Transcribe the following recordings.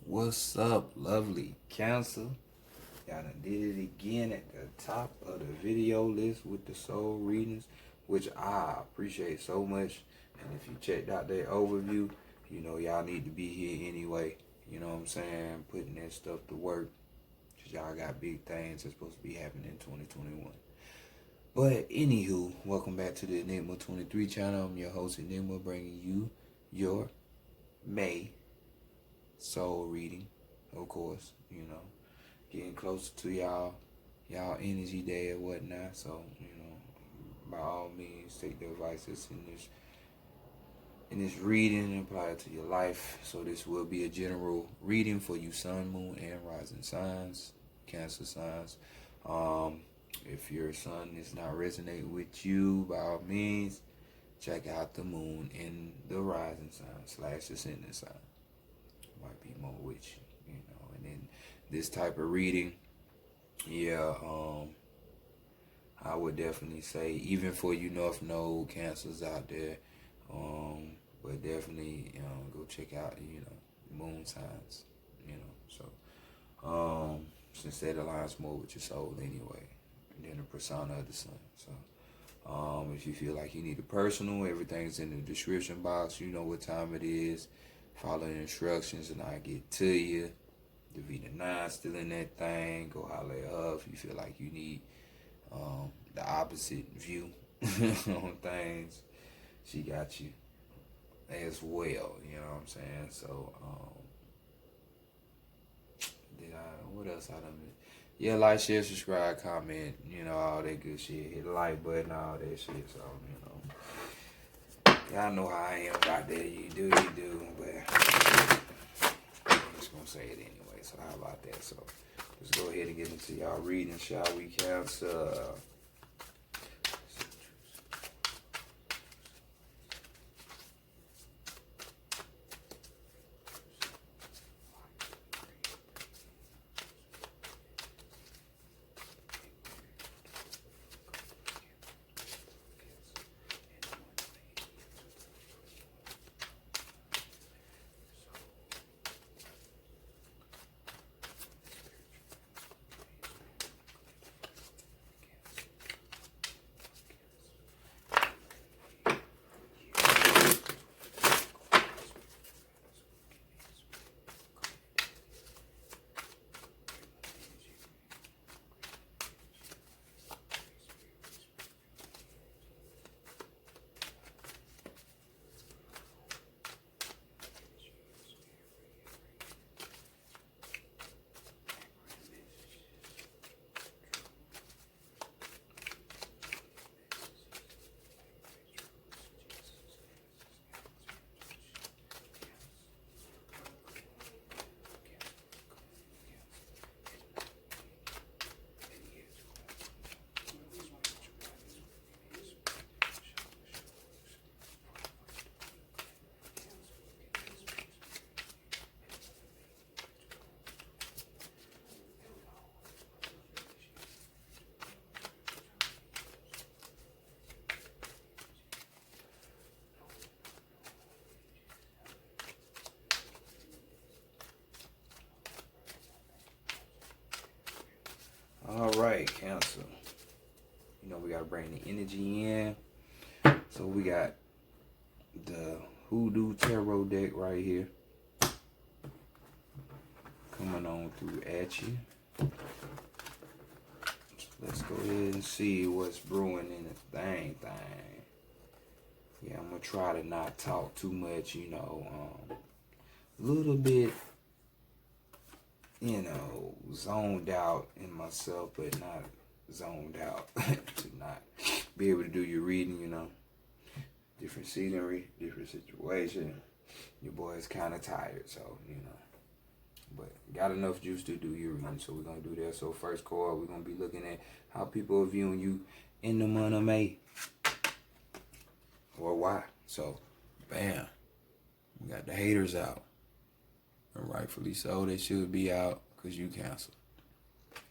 What's up, lovely Cancer? Y'all done did it again at the top of the video list with the soul readings, which I appreciate so much. And if you checked out that overview, you know y'all need to be here anyway. You know what I'm saying? Putting that stuff to work. Because y'all got big things that's supposed to be happening in 2021. But anywho, welcome back to the Enigma 23 channel. I'm your host Enigma, bringing you your May soul reading, of course, you know, getting closer to y'all energy day or whatnot. So, you know, by all means, take the advice that's in this reading and apply it to your life. So this will be a general reading for you sun, moon, and rising signs, Cancer signs. If your sun is not resonating with you, by all means, check out the moon and the rising sign / ascendant sign. Might be more with you, you know. And then this type of reading, I would definitely say, even for you North Node Cancers out there, but definitely go check out, you know, moon signs, you know. So since that aligns more with your soul anyway, and then the persona of the sun. So if you feel like you need a personal, everything's in the description box. You know what time it is. Follow the instructions and I'll get to you. The V9 still in that thing. Go holler at her if you feel like you need the opposite view on things. She got you as well, you know what I'm saying? So, what else I done? Yeah, like, share, subscribe, comment, you know, all that good shit. Hit the like button, all that shit. So, you know, y'all know how I am out there. You do, but I'm just gonna say it anyway. So how about that? So let's go ahead and get into y'all reading, shall we, Cancer? All right, Cancer. You know, we got to bring the energy in. So we got the Hoodoo Tarot deck right here. Coming on through at you. Let's go ahead and see what's brewing in the thing. Yeah, I'm going to try to not talk too much, you know. A little bit, you know, zoned out in myself, but not zoned out to not be able to do your reading, you know. Different scenery, different situation. Your boy is kind of tired, so, you know. But got enough juice to do your reading, so we're going to do that. So first card, we're going to be looking at how people are viewing you in the month of May. Or why. So, bam. We got the haters out. And rightfully so, they should be out because you Cancer.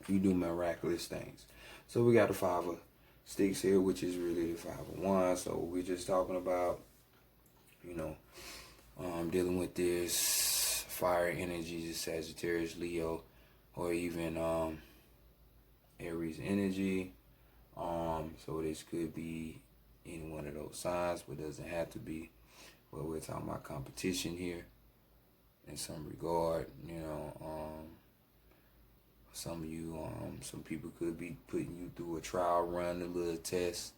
You do miraculous things. So we got the Five of Sticks here, which is really the Five of Wands. So we're just talking about, you know, dealing with this fire energies, Sagittarius, Leo, or even Aries energy. So this could be any one of those signs, but doesn't have to be. Well, we're talking about competition here in some regard. Some of you, some people could be putting you through a trial run, a little test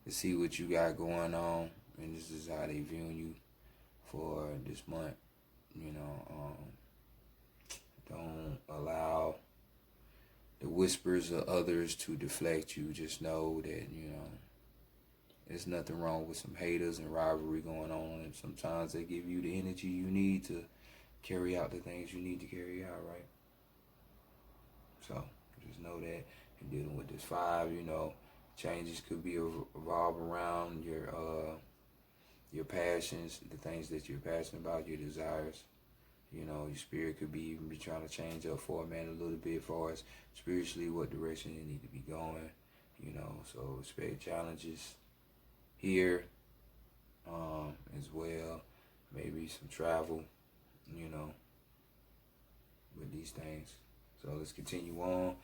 to see what you got going on, and this is how they viewing you for this month. Don't allow the whispers of others to deflect you. Just know that, there's nothing wrong with some haters and rivalry going on, and sometimes they give you the energy you need to carry out the things you need to carry out, right? So just know that. And dealing with this 5, changes could be revolve around your passions, the things that you're passionate about, your desires. Your spirit could be even be trying to change up format a little bit as far as spiritually what direction you need to be going. So expect challenges here as well. Maybe some travel, with these things. So let's continue on.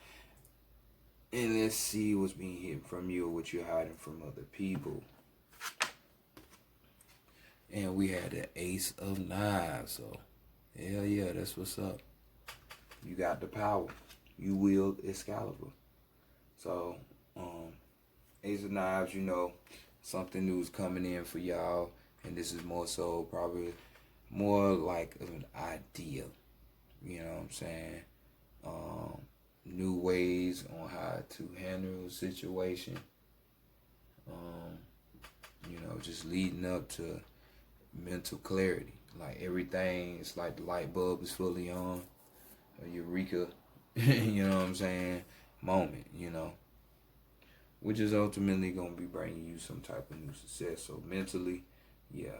And let's see what's being hidden from you or what you're hiding from other people. And we had the Ace of Knives. So, hell yeah, that's what's up. You got the power. You wield Excalibur. So, Ace of Knives, something new is coming in for y'all. And this is more so probably more like of an idea. You know what I'm saying? New ways on how to handle a situation. Just leading up to mental clarity. Like everything, it's like the light bulb is fully on. A eureka, you know what I'm saying, moment, which is ultimately going to be bringing you some type of new success. So mentally,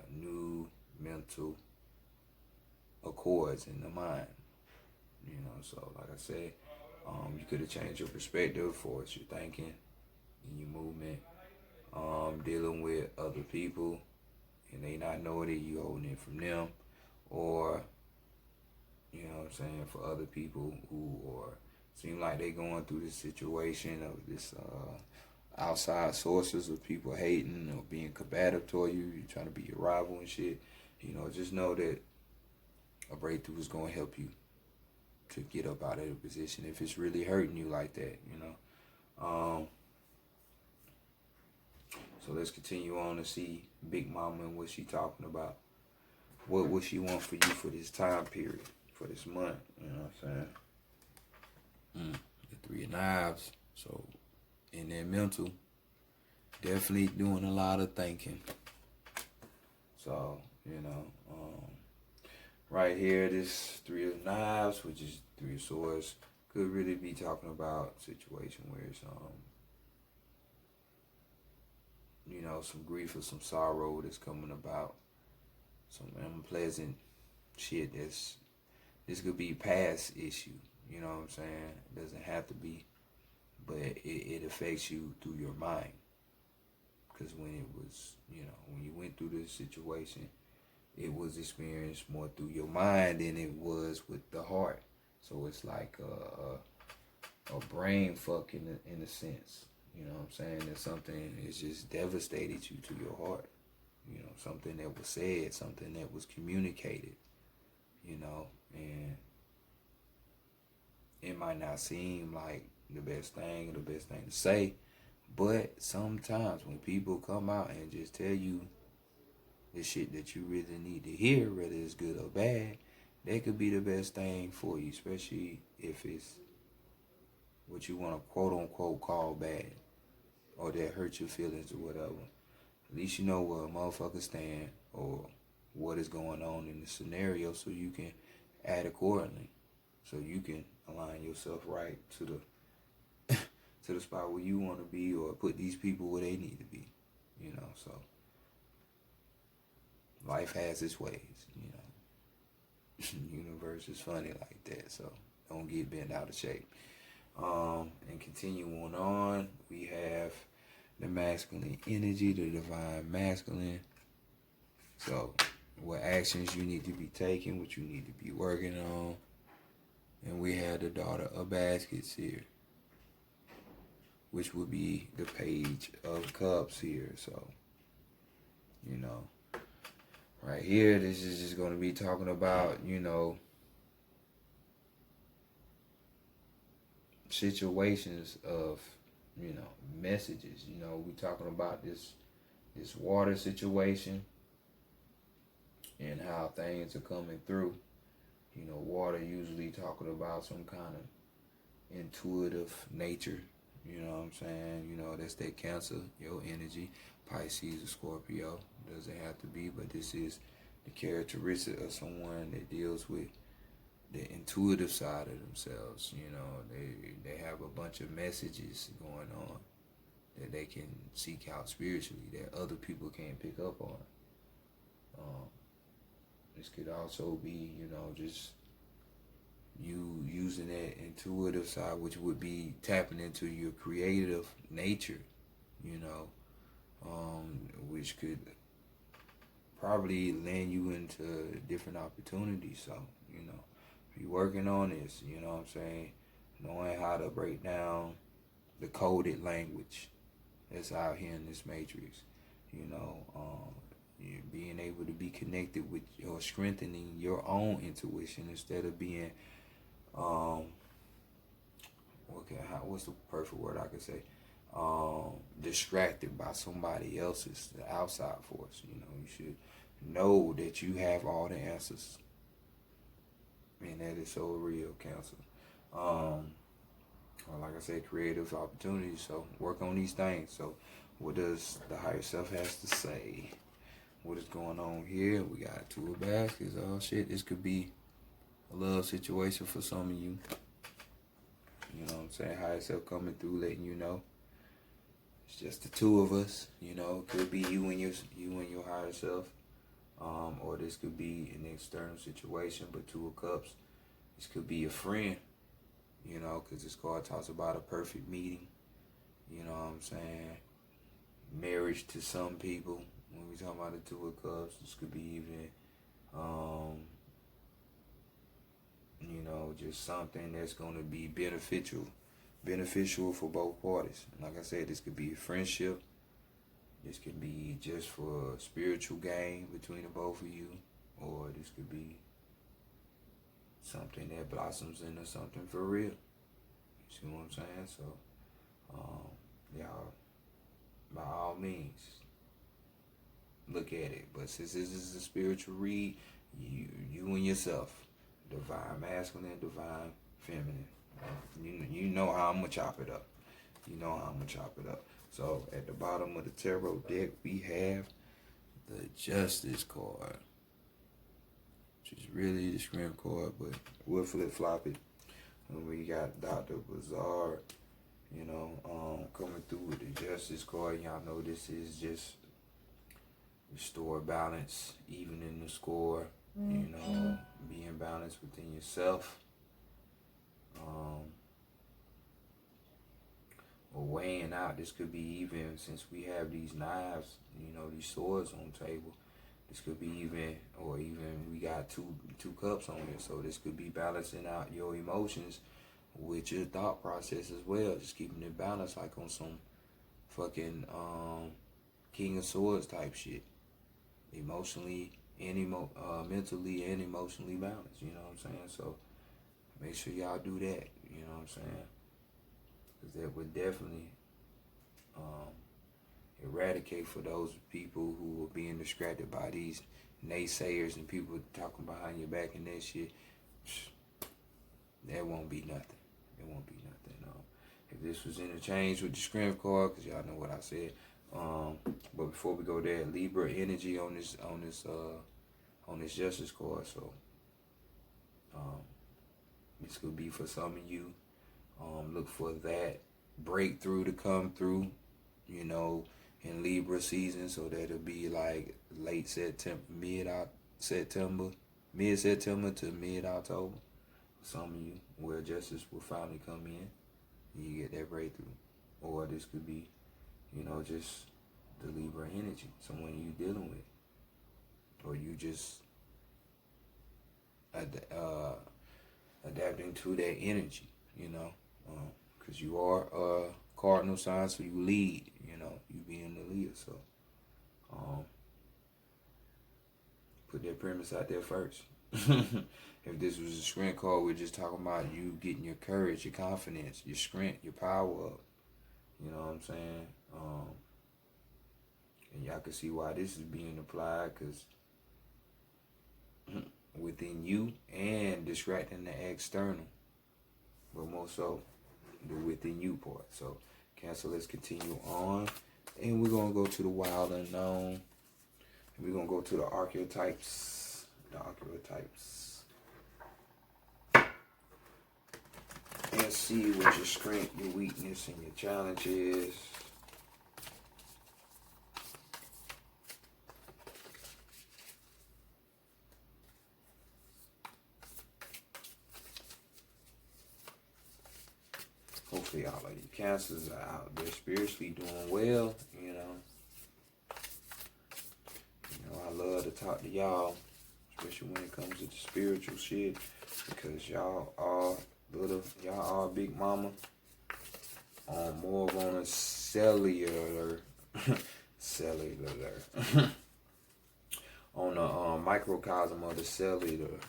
new mental accords in the mind. So like I said, you could have changed your perspective for what you're thinking in your movement, dealing with other people and they not knowing it, you holding it from them, or for other people who seem like they going through this situation of this outside sources of people hating or being combative toward you. You're trying to be your rival and shit. Just know that a breakthrough is going to help you to get up out of the position if it's really hurting you like that, So let's continue on to see Big Mama and what she talking about. What would she want for you for this time period, for this month, you know what I'm saying? The 3 of Knives. So in that mental, definitely doing a lot of thinking. So, right here, this 3 of Knives, which is 3 of Swords, could really be talking about a situation where it's, some grief or some sorrow that's coming about, some unpleasant shit this could be past issue, you know what I'm saying? It doesn't have to be, but it affects you through your mind. Because when it was, when you went through this situation, it was experienced more through your mind than it was with the heart. So it's like a brain fuck in a sense. You know what I'm saying? That something has just devastated you to your heart. Something that was said, something that was communicated, and it might not seem like the best thing or the best thing to say, but sometimes when people come out and just tell you the shit that you really need to hear, whether it's good or bad, that could be the best thing for you, especially if it's what you want to quote unquote call bad or that hurt your feelings or whatever. At least you know where a motherfucker stand or what is going on in the scenario, so you can act accordingly, so you can align yourself right to the to the spot where you want to be, or put these people where they need to be. So life has its ways. Universe is funny like that, so don't get bent out of shape. And continuing on, we have the masculine energy, the divine masculine. So what actions you need to be taking, what you need to be working on. And we had the Daughter of Baskets here, which would be the Page of Cups here. So, you know, right here, this is just going to be talking about, you know, situations of, you know, messages. You know, we talking about this water situation and how things are coming through. You know, water usually talking about some kind of intuitive nature. You know what I'm saying? You know, that's that Cancer, your energy, Pisces or Scorpio. Doesn't have to be, but this is the characteristic of someone that deals with the intuitive side of themselves. You know, they have a bunch of messages going on that they can seek out spiritually that other people can't pick up on. This could also be, you know, just you using that intuitive side, which would be tapping into your creative nature, you know, which could probably land you into different opportunities. So, you know, if you're working on this, you know what I'm saying, knowing how to break down the coded language that's out here in this matrix, you know, being able to be connected with or strengthening your own intuition instead of being what's the perfect word I could say, distracted by somebody else's, the outside force. You know, you should know that you have all the answers, and that is so real, Cancer. Like I said, creative opportunities. So work on these things. So what does the higher self has to say? What is going on here? We got Two of Baskets. Oh shit, this could be a love situation for some of you. You know what I'm saying? Higher self coming through, letting you know it's just the two of us. You know, it could be you and your higher self, or this could be an external situation. But Two of Cups, this could be a friend. You know, because this card talks about a perfect meeting. You know what I'm saying? Marriage to some people. When we talk about the Two of Cups, this could be even, you know, just something that's going to be beneficial for both parties. Like I said, this could be a friendship. This could be just for spiritual gain between the both of you, or this could be something that blossoms into something for real. You see what I'm saying? So, y'all, by all means, look at it. But since this is a spiritual read, you and yourself, divine masculine, divine feminine. You know how I'm gonna chop it up. You know how I'm gonna chop it up. So at the bottom of the tarot deck, we have the Justice card, which is really the Scream card, but we'll flip flop it. And we got Dr. Bazaar, you know, coming through with the Justice card. Y'all know this is just restore balance, even in the score, you know, being balanced within yourself. Or weighing out. This could be even, since we have these knives, you know, these swords on the table, this could be even, or even we got two cups on here, so this could be balancing out your emotions with your thought process as well, just keeping it balanced, like on some fucking King of Swords type shit, emotionally and mentally and emotionally balanced. You know what I'm saying? So make sure y'all do that. You know what I'm saying? Because that would definitely eradicate for those people who are being distracted by these naysayers and people talking behind your back and that shit. That won't be nothing. It won't be nothing. If this was interchanged with the Strength card, because y'all know what I said. But before we go there, Libra energy on this Justice card. So this could be for some of you. Look for that breakthrough to come through, you know, in Libra season. So that'll be like late September, mid-September to mid-October. Some of you, where justice will finally come in, and you get that breakthrough. Or this could be, you know, just the Libra energy, someone you dealing with. or you just adapting to that energy, you know, because you are a cardinal sign, so you lead, you know, you being the leader. So put that premise out there first. If this was a strength card, we're just talking about you getting your courage, your confidence, your strength, your power up. You know what I'm saying? And y'all can see why this is being applied, because within you and distracting the external, but more so the within you part. So Cancer, let's continue on, and we're gonna go to the wild unknown, and we're gonna go to the archetypes, and see what your strength, your weakness, and your challenge is. Hopefully all of you Cancers are out there spiritually doing well, you know. I love to talk to y'all, especially when it comes to the spiritual shit, because y'all are big mama on more on a cellular on a microcosm of the cellular.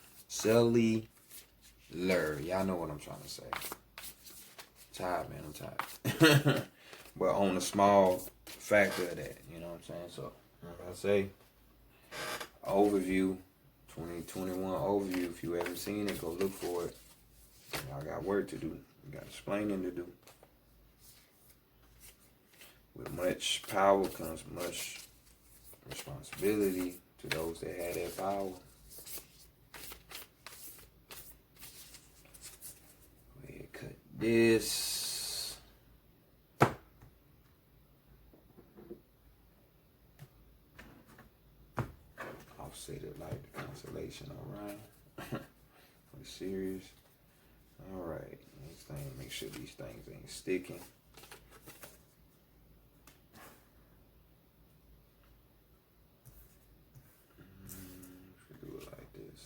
Y'all know what I'm trying to say. Tired, man, I'm tired. But on a small factor of that, you know what I'm saying? So, like I say, overview, 2021 overview. If you haven't seen it, go look for it. Y'all got work to do. You got explaining to do. With much power comes much responsibility to those that have that power. Go ahead, cut this. Offset it like the constellation, alright? We're serious. Alright, next thing, make sure these things ain't sticking. Should do it like this.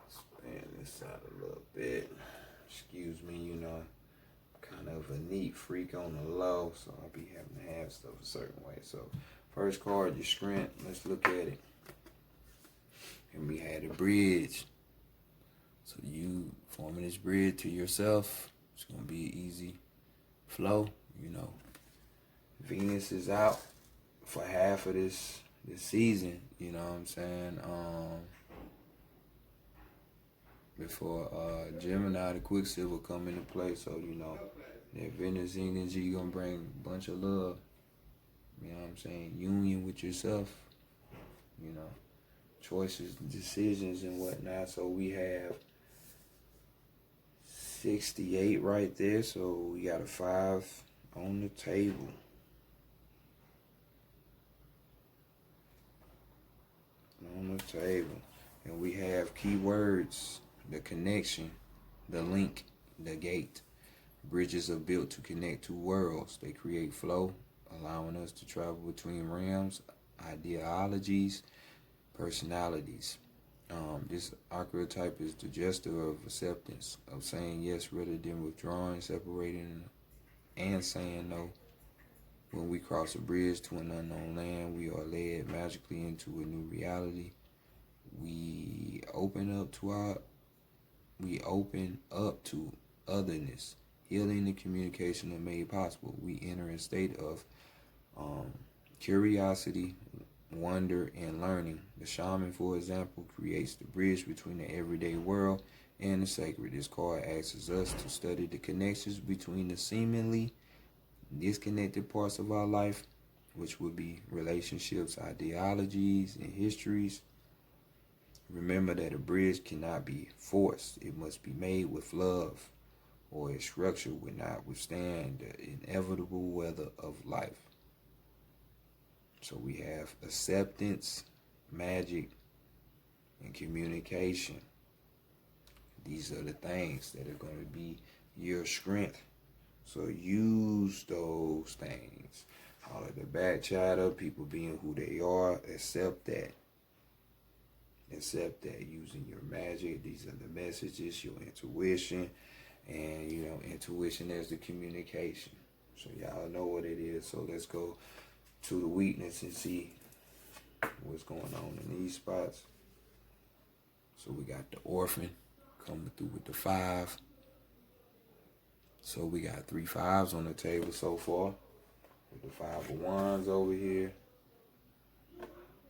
Span this out a little bit. Excuse me, you know, kind of a neat freak on the low, so I'll be having to have stuff a certain way. So first card, your strength. Let's look at it. And we had a bridge. So you forming this bridge to yourself, it's gonna be an easy flow, you know. Venus is out for half of this season, you know what I'm saying? Before Gemini, the Quicksilver come into play, so you know that Venus energy gonna bring a bunch of love. You know what I'm saying? Union with yourself. You know, choices, decisions, and whatnot. So we have 68 right there. So we got a 5 on the table. On the table, and we have keywords. The connection, the link, the gate. Bridges are built to connect two worlds. They create flow, allowing us to travel between realms, ideologies, personalities. This archetype is the gesture of acceptance, of saying yes rather than withdrawing, separating, and saying no. When we cross a bridge to an unknown land, we are led magically into a new reality. We open up to otherness. Healing and communication are made possible. We enter a state of curiosity, wonder, and learning. The shaman, for example, creates the bridge between the everyday world and the sacred. This card asks us to study the connections between the seemingly disconnected parts of our life, which would be relationships, ideologies, and histories. Remember that a bridge cannot be forced. It must be made with love, or its structure would not withstand the inevitable weather of life. So we have acceptance, magic, and communication. These are the things that are going to be your strength. So use those things. All of the back chatter, people being who they are, accept that. Accept that. Using your magic. These are the messages, your intuition. And, intuition is the communication. So y'all know what it is. So let's go to the weakness and see what's going on in these spots. So we got the orphan coming through with the 5. So we got 3 5s on the table so far. With the 5 of Wands over here.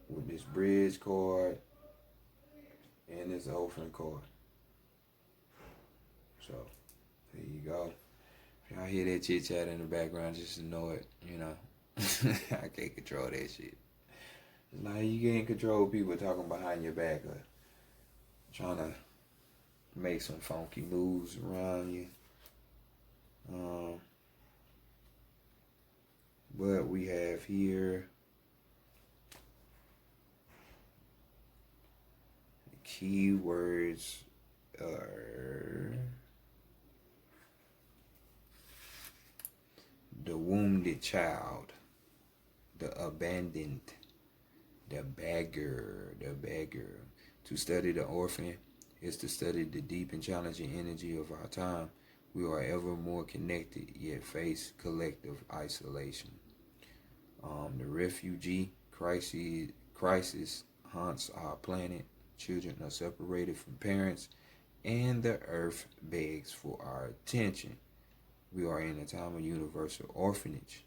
With this bridge card. And this orphan card. So, there you go. If y'all hear that chit chat in the background, just know it, I can't control that shit. It's like you can't control people talking behind your back or trying to make some funky moves around you. But we have here the keywords are the wounded child, the abandoned, the beggar. To study the orphan is to study the deep and challenging energy of our time. We are ever more connected, yet face collective isolation. The refugee crisis haunts our planet. Children are separated from parents, and the earth begs for our attention. We are in a time of universal orphanage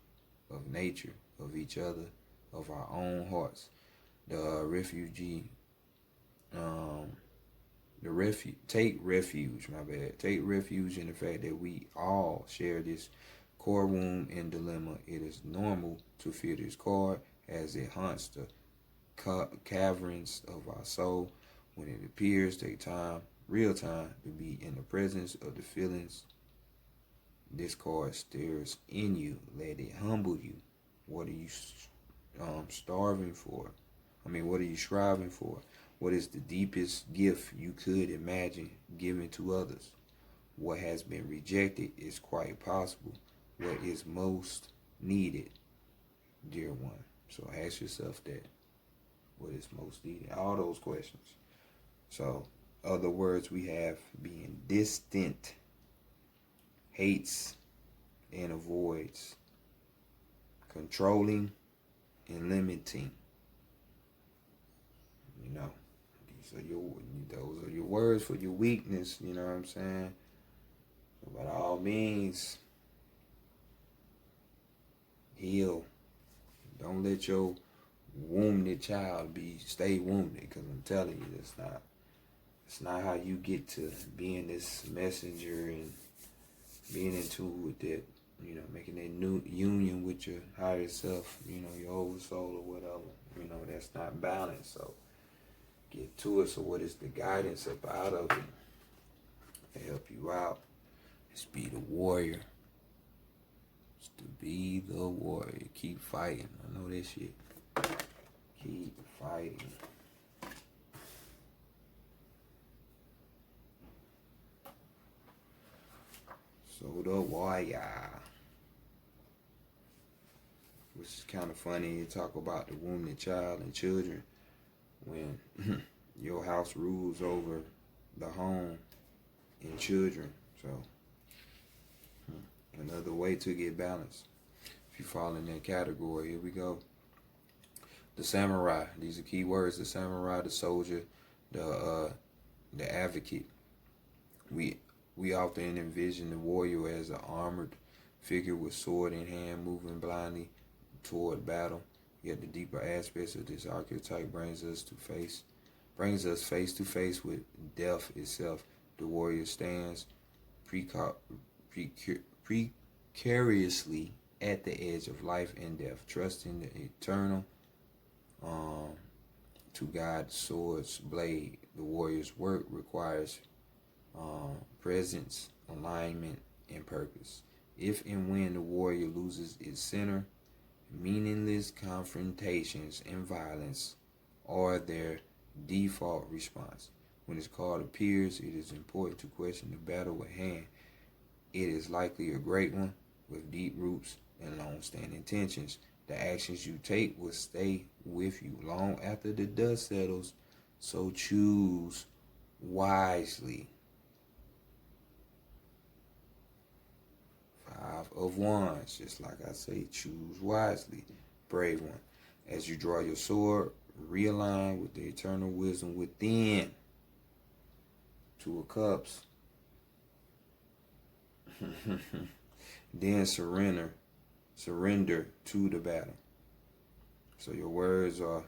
of nature, of each other, of our own hearts. The refugee, take refuge in the fact that we all share this core wound and dilemma. It is normal to fear this card as it haunts the caverns of our soul. When it appears, take time, real time, to be in the presence of the feelings this card stirs in you. Let it humble you. What are you starving for? What are you striving for? What is the deepest gift you could imagine giving to others? What has been rejected is quite possible. What is most needed, dear one? So ask yourself that. What is most needed? All those questions. So, other words we have being distant, hates and avoids, controlling and limiting. Those are your words for your weakness, you know what I'm saying? So by all means, heal. Don't let your wounded child stay wounded, because I'm telling you, it's not how you get to being this messenger and being in tune with that, making that new union with your higher self, your oversoul or whatever. That's not balanced. So get to it. So what is the guidance up out of it to help you out? It's be the warrior. It's to be the warrior. Keep fighting. I know this shit. Keep fighting. So the warrior. Which is kind of funny. You talk about the wounded child and children when your house rules over the home and children. So another way to get balance. If you fall in that category, here we go. The samurai. These are key words. The samurai, the soldier, the advocate. We often envision the warrior as an armored figure with sword in hand, moving blindly toward battle. Yet the deeper aspects of this archetype brings us face to face with death itself. The warrior stands precariously at the edge of life and death, trusting the eternal to guide the sword's blade. The warrior's work requires presence, alignment, and purpose. If and when the warrior loses its center, meaningless confrontations and violence are their default response. When this card appears, it is important to question the battle at hand. It is likely a great one with deep roots and long-standing intentions. The actions you take will stay with you long after the dust settles, so choose wisely. 5 of Wands, just like I say, choose wisely. Brave one. As you draw your sword, realign with the eternal wisdom within. 2 of Cups. Then surrender to the battle. So your words are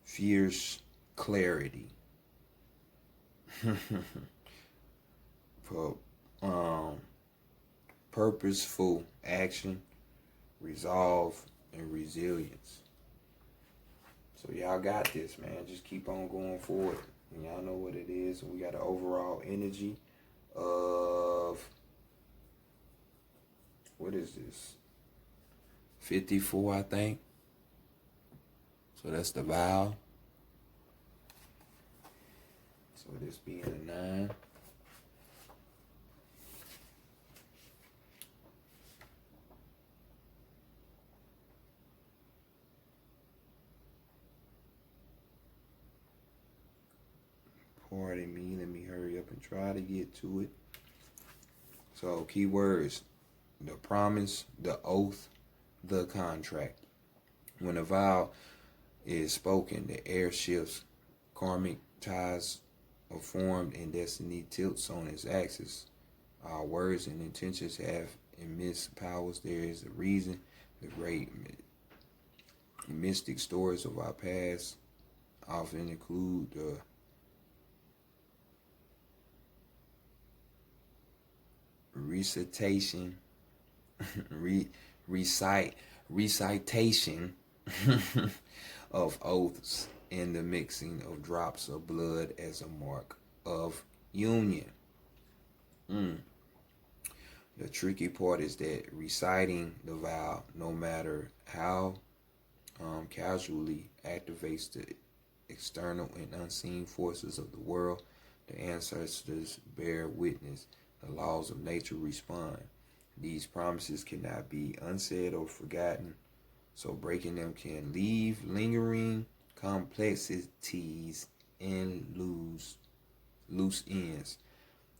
fierce clarity, purposeful action, resolve, and resilience. So y'all got this, man. Just keep on going forward. And y'all know what it is. We got an overall energy of, what is this? 54, I think. So that's the vow. So this being a 9. Pardon me, let me hurry up and try to get to it. So keywords: the promise, the oath, the contract. When a vow is spoken, the air shifts, karmic ties are formed, and destiny tilts on its axis. Our words and intentions have immense powers. There is a reason. The great mystic stories of our past often include the recitation of oaths and the mixing of drops of blood as a mark of union. The tricky part is that reciting the vow, no matter how casually, activates the external and unseen forces of the world. The ancestors bear witness. The laws of nature respond. These promises cannot be unsaid or forgotten, so breaking them can leave lingering complexities and loose ends.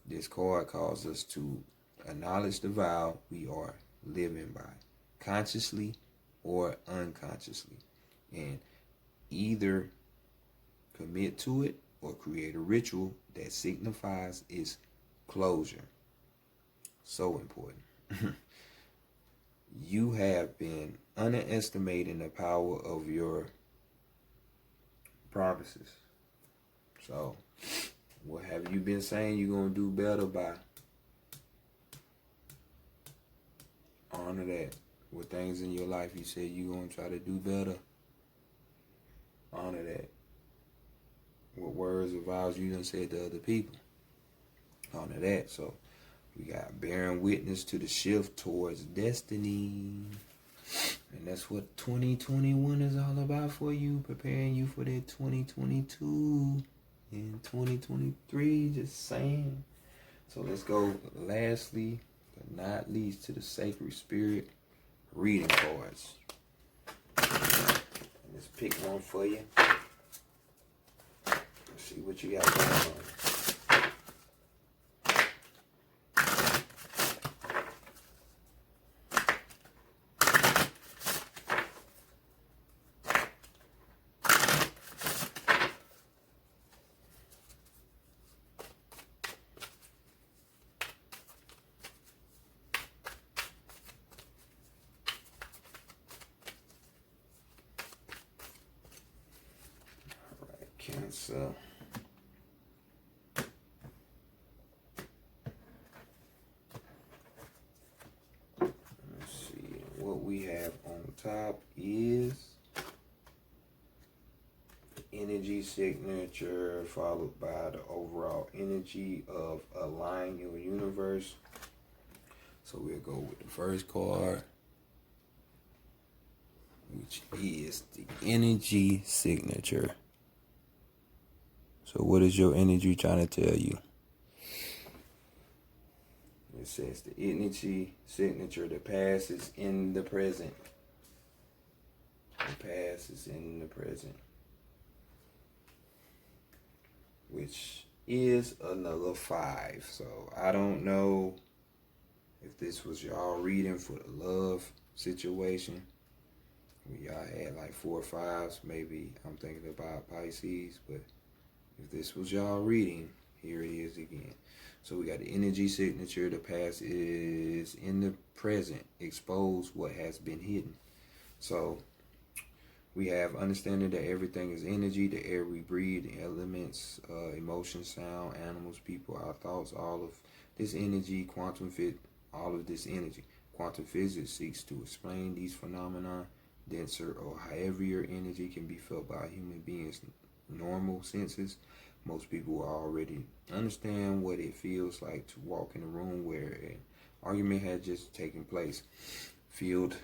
This card calls us to acknowledge the vow we are living by, consciously or unconsciously, and either commit to it or create a ritual that signifies its closure. So important. You have been underestimating the power of your promises. So, what have you been saying you're going to do better by? Honor that. What things in your life you said you're going to try to do better? Honor that. What words or vows you done said to other people? Honor that. So, we got bearing witness to the shift towards destiny. And that's what 2021 is all about for you. Preparing you for that 2022 and 2023. Just saying. So let's go lastly, but not least, to the Sacred Spirit reading cards. Let's pick one for you. Let's see what you got going on. Cancer. Let's see. What we have on top is energy signature, followed by the overall energy of align your universe. So we'll go with the first card, which is the energy signature. So what is your energy trying to tell you? It says the energy signature, the past is in the present. The past is in the present. Which is another 5. So I don't know if this was y'all reading for the love situation. Y'all had like 4 or 5s. Maybe I'm thinking about Pisces. But if this was y'all reading, here it is again. So we got the energy signature. The past is in the present. Expose what has been hidden. So we have understanding that everything is energy. The air we breathe, the elements, emotions, sound, animals, people, our thoughts, all of this energy, all of this energy. Quantum physics seeks to explain these phenomena. Denser or heavier energy can be felt by human beings' normal senses. Most people already understand what it feels like to walk in a room where an argument had just taken place. Filled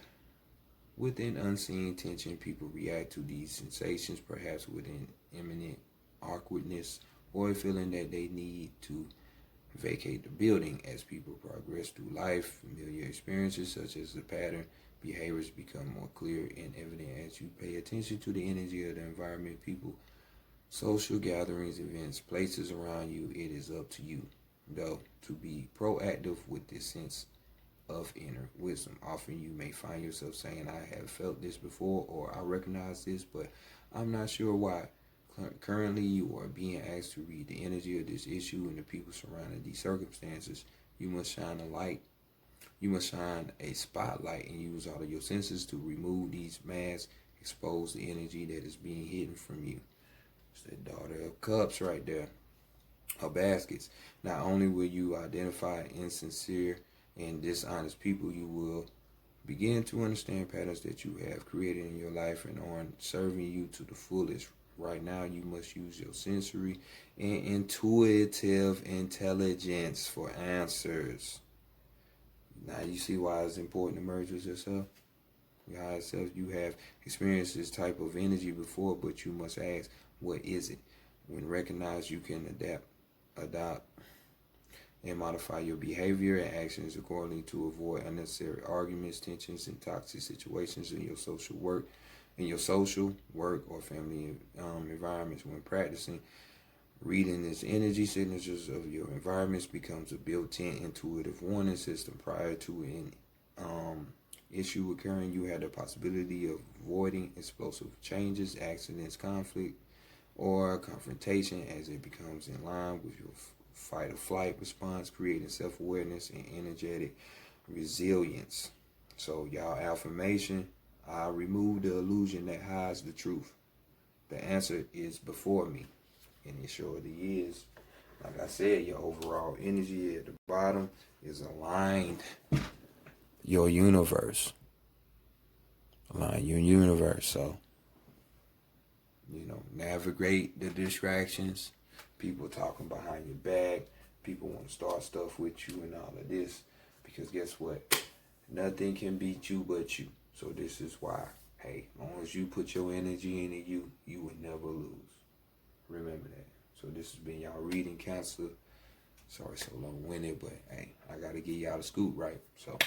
with an unseen tension, people react to these sensations, perhaps with an imminent awkwardness or a feeling that they need to vacate the building. As people progress through life, familiar experiences such as the pattern behaviors become more clear and evident as you pay attention to the energy of the environment, people, social gatherings, events, places around you. It is up to you, though, to be proactive with this sense of inner wisdom. Often you may find yourself saying, I have felt this before, or I recognize this, but I'm not sure why. Currently, you are being asked to read the energy of this issue and the people surrounding these circumstances. You must shine a light. You must shine a spotlight and use all of your senses to remove these masks, expose the energy that is being hidden from you. It's the Daughter of Cups right there. Or baskets. Not only will you identify insincere and dishonest people, you will begin to understand patterns that you have created in your life and aren't serving you to the fullest. Right now, you must use your sensory and intuitive intelligence for answers. Now you see why it's important to merge with yourself. Your higher self. You have experienced this type of energy before, but you must ask, what is it? When recognized, you can adopt, and modify your behavior and actions accordingly to avoid unnecessary arguments, tensions, and toxic situations in your social work, or family environments. When practicing reading this energy signatures of your environments becomes a built-in intuitive warning system. Prior to an issue occurring, you had the possibility of avoiding explosive changes, accidents, conflict, or confrontation as it becomes in line with your fight or flight response, creating self-awareness and energetic resilience. So y'all affirmation, I remove the illusion that hides the truth. The answer is before me, and it surely is. Like I said, your overall energy at the bottom is aligned. Your universe. Align your universe. So, navigate the distractions. People talking behind your back. People want to start stuff with you and all of this. Because guess what? Nothing can beat you but you. So this is why, hey, as long as you put your energy into you will never lose. Remember that. So this has been y'all reading, Cancer. Sorry so long-winded, but hey, I got to get y'all the scoop right. So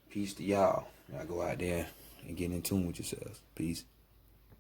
peace to y'all. Y'all go out there and get in tune with yourselves. Peace.